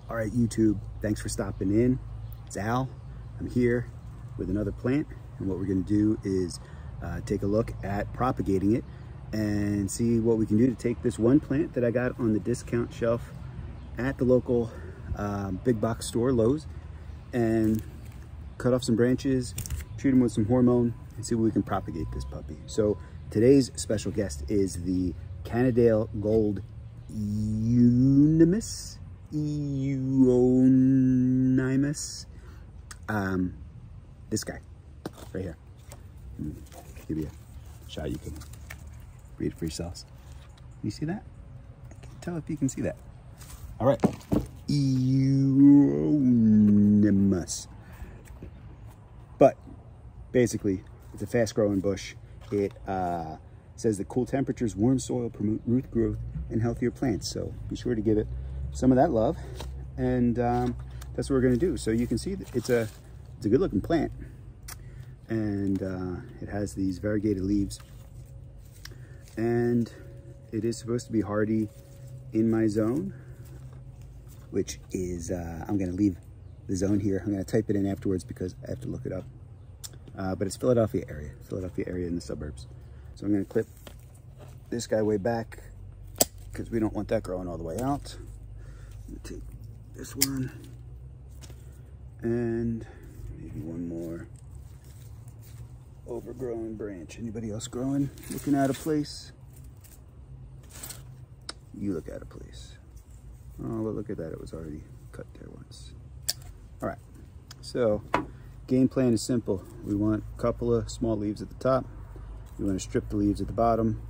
All right, YouTube, thanks for stopping in. It's Al. I'm here with another plant, and what we're gonna do is take a look at propagating it and see what we can do to take this one plant that I got on the discount shelf at the local big box store, Lowe's, and cut off some branches, treat them with some hormone, and see what we can propagate this puppy. So today's special guest is the Canadale Gold Euonymus. This guy right here. Give you a shot. You can read it for yourselves. You see that? I can't tell if you can see that. All right, Euonymus. But basically, it's a fast-growing bush. It says that cool temperatures, warm soil promote root growth and healthier plants. So be sure to give it some of that love, and that's what we're going to do. So you can see that it's a good-looking plant, and it has these variegated leaves, and it is supposed to be hardy in my zone, which is I'm going to leave the zone here. I'm going to type it in afterwards because I have to look it up. But it's Philadelphia area in the suburbs. So I'm going to clip this guy way back because we don't want that growing all the way out. I'm going to take this one and maybe one more overgrown branch. Anybody else growing, looking out of place? You look out of place. Oh, well, look at that. It was already cut there once. All right. So game plan is simple. We want a couple of small leaves at the top. We want to strip the leaves at the bottom.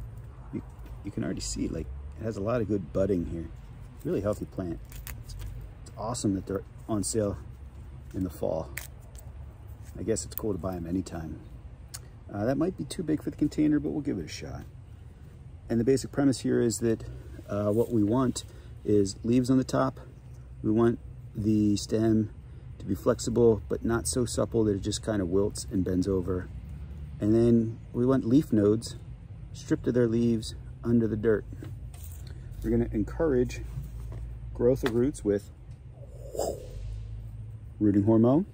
You can already see, like, it has a lot of good budding here. Really healthy plant. It's awesome that they're on sale in the fall. I guess it's cool to buy them anytime. That might be too big for the container, but we'll give it a shot. And the basic premise here is that what we want is leaves on the top. We want the stem to be flexible, but not so supple that it just kind of wilts and bends over. And then we want leaf nodes stripped of their leaves under the dirt. We're going to encourage growth of roots with rooting hormone.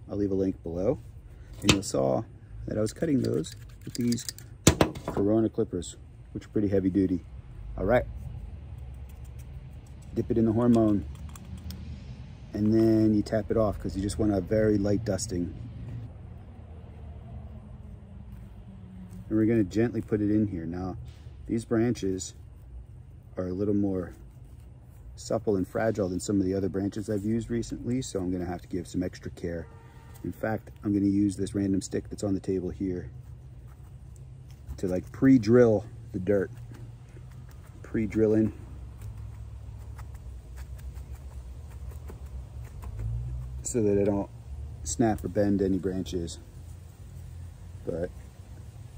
I'll leave a link below. And you saw that I was cutting those with these Corona clippers, which are pretty heavy duty. All right. Dip it in the hormone, and then you tap it off because you just want a very light dusting. And we're going to gently put it in here. Now, these branches are a little more supple and fragile than some of the other branches I've used recently, so I'm going to have to give some extra care. In fact, I'm going to use this random stick that's on the table here to like pre-drill the dirt. Pre-drilling. So that I don't snap or bend any branches. But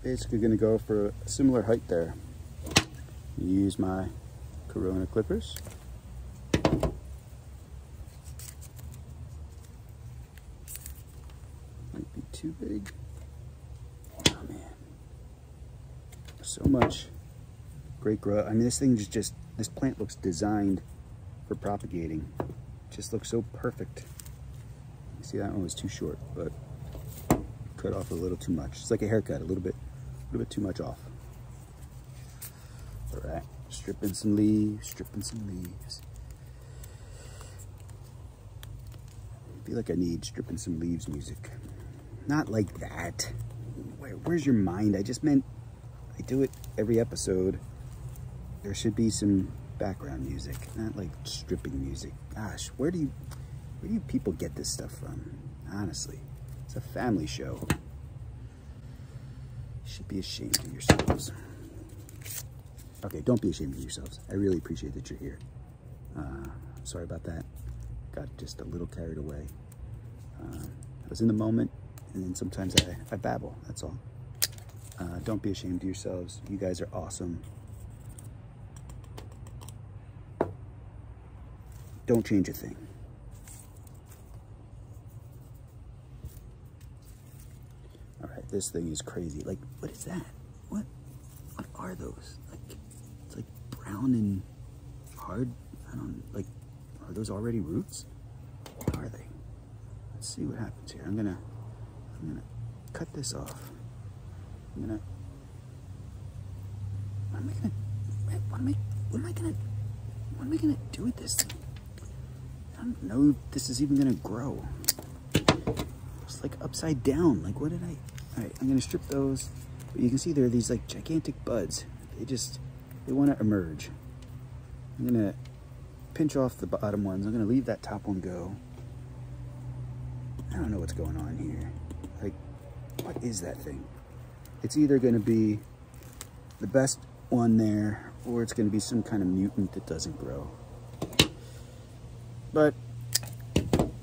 basically going to go for a similar height there. Use my Corona clippers. Might be too big. Oh man. So much great growth. I mean, this thing this plant looks designed for propagating. It just looks so perfect. You see, that one was too short, but cut off a little too much. It's like a haircut, a little bit too much off. All right, stripping some leaves. I feel like I need stripping some leaves music. Not like that. Where's your mind? I just meant I do it every episode. There should be some background music, not like stripping music. Gosh, where do you people get this stuff from? Honestly, it's a family show. You should be ashamed of yourselves. Okay, don't be ashamed of yourselves. I really appreciate that you're here. Sorry about that. Got just a little carried away. I was in the moment, and then sometimes I babble, that's all. Don't be ashamed of yourselves. You guys are awesome. Don't change a thing. All right, this thing is crazy. Like, what is that? What are those? Like, it's like brown and hard. I don't like. Are those already roots? What are they? Let's see what happens here. I'm gonna cut this off. What am I gonna do with this thing? I don't know if this is even gonna grow. It's like upside down. Like, what did I? All right, I'm gonna strip those. But you can see there are these like gigantic buds. They want to emerge. I'm gonna pinch off the bottom ones. I'm gonna leave that top one go. I don't know what's going on here. Like, what is that thing? It's either gonna be the best one there, or it's gonna be some kind of mutant that doesn't grow. But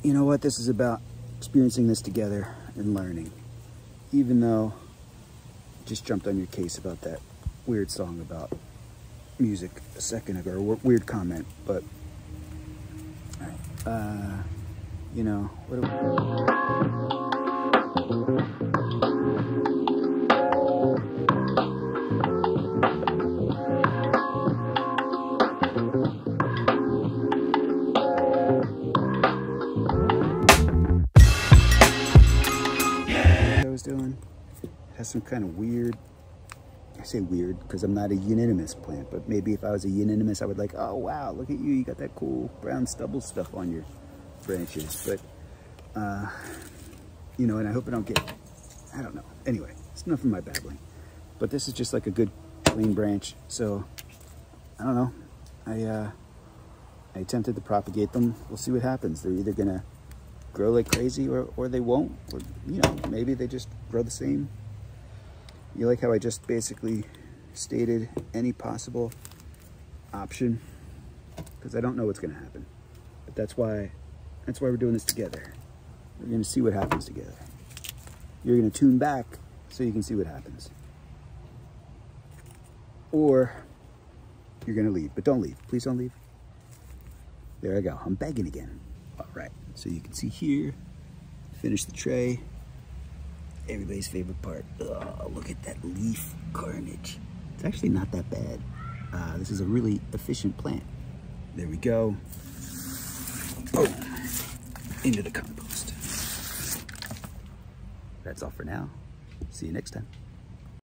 you know what? This is about experiencing this together and learning. Even though I just jumped on your case about that weird song about music a second ago, or weird comment, but all right, you know, what do I was doing? It has some kind of weird, I say weird because I'm not a Euonymus plant, but maybe if I was a Euonymus, I would like, oh wow, look at you, you got that cool brown stubble stuff on your branches. But you know, and I hope I don't get, I don't know. Anyway, it's enough of my babbling. But this is just like a good clean branch, so I don't know. I attempted to propagate them. We'll see what happens. They're either gonna grow like crazy or they won't, or you know, maybe they just grow the same. You like how I just basically stated any possible option, because I don't know what's going to happen. But that's why we're doing this together. We're going to see what happens together. You're going to tune back so you can see what happens. Or you're going to leave, but don't leave. Please don't leave. There I go. I'm begging again. All right. So you can see here, finish the tray. Everybody's favorite part. Oh, look at that leaf carnage. It's actually not that bad. This is a really efficient plant. There we go. Boom. Into the compost. That's all for now. See you next time.